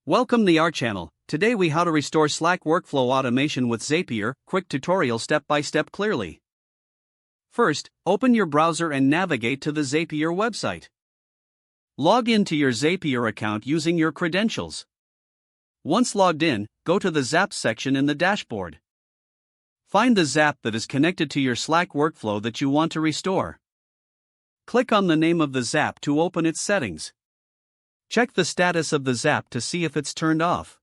Welcome to our channel. Today we how to restore Slack workflow automation with Zapier, quick tutorial step by step clearly. First, open your browser and navigate to the Zapier website. Log into your Zapier account using your credentials. Once logged in, go to the Zaps section in the dashboard. Find the Zap that is connected to your Slack workflow that you want to restore. Click on the name of the Zap to open its settings. Check the status of the Zap to see if it's turned off.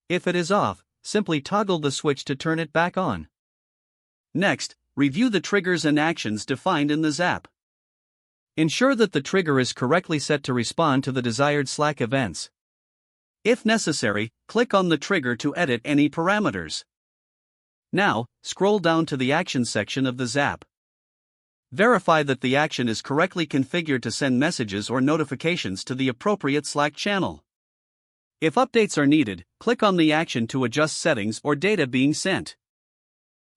If it is off, simply toggle the switch to turn it back on. Next, review the triggers and actions defined in the Zap. Ensure that the trigger is correctly set to respond to the desired Slack events. If necessary, click on the trigger to edit any parameters. Now, scroll down to the Actions section of the Zap. Verify that the action is correctly configured to send messages or notifications to the appropriate Slack channel. If updates are needed, click on the action to adjust settings or data being sent.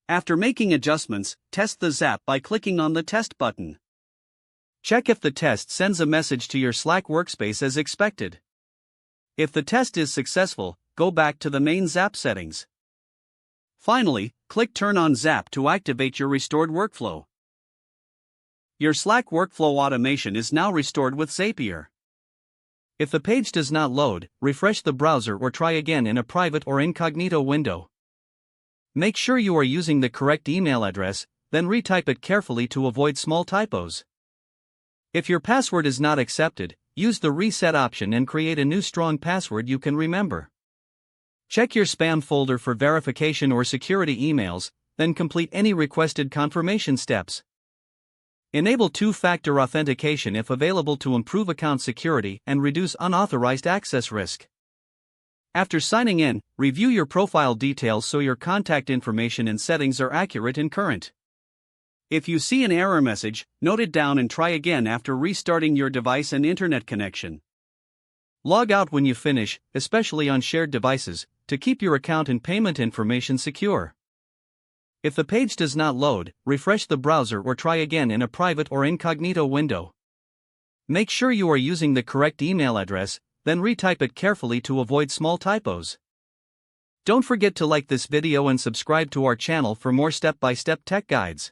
After making adjustments, test the Zap by clicking on the Test button. Check if the test sends a message to your Slack workspace as expected. If the test is successful, go back to the main Zap settings. Finally, click Turn on Zap to activate your restored workflow. Your Slack workflow automation is now restored with Zapier. If the page does not load, refresh the browser or try again in a private or incognito window. Make sure you are using the correct email address, then retype it carefully to avoid small typos. If your password is not accepted, use the reset option and create a new strong password you can remember. Check your spam folder for verification or security emails, then complete any requested confirmation steps. Enable two-factor authentication if available to improve account security and reduce unauthorized access risk. After signing in, review your profile details so your contact information and settings are accurate and current. If you see an error message, note it down and try again after restarting your device and internet connection. Log out when you finish, especially on shared devices, to keep your account and payment information secure. If the page does not load, refresh the browser or try again in a private or incognito window. Make sure you are using the correct email address, then retype it carefully to avoid small typos. Don't forget to like this video and subscribe to our channel for more step-by-step tech guides.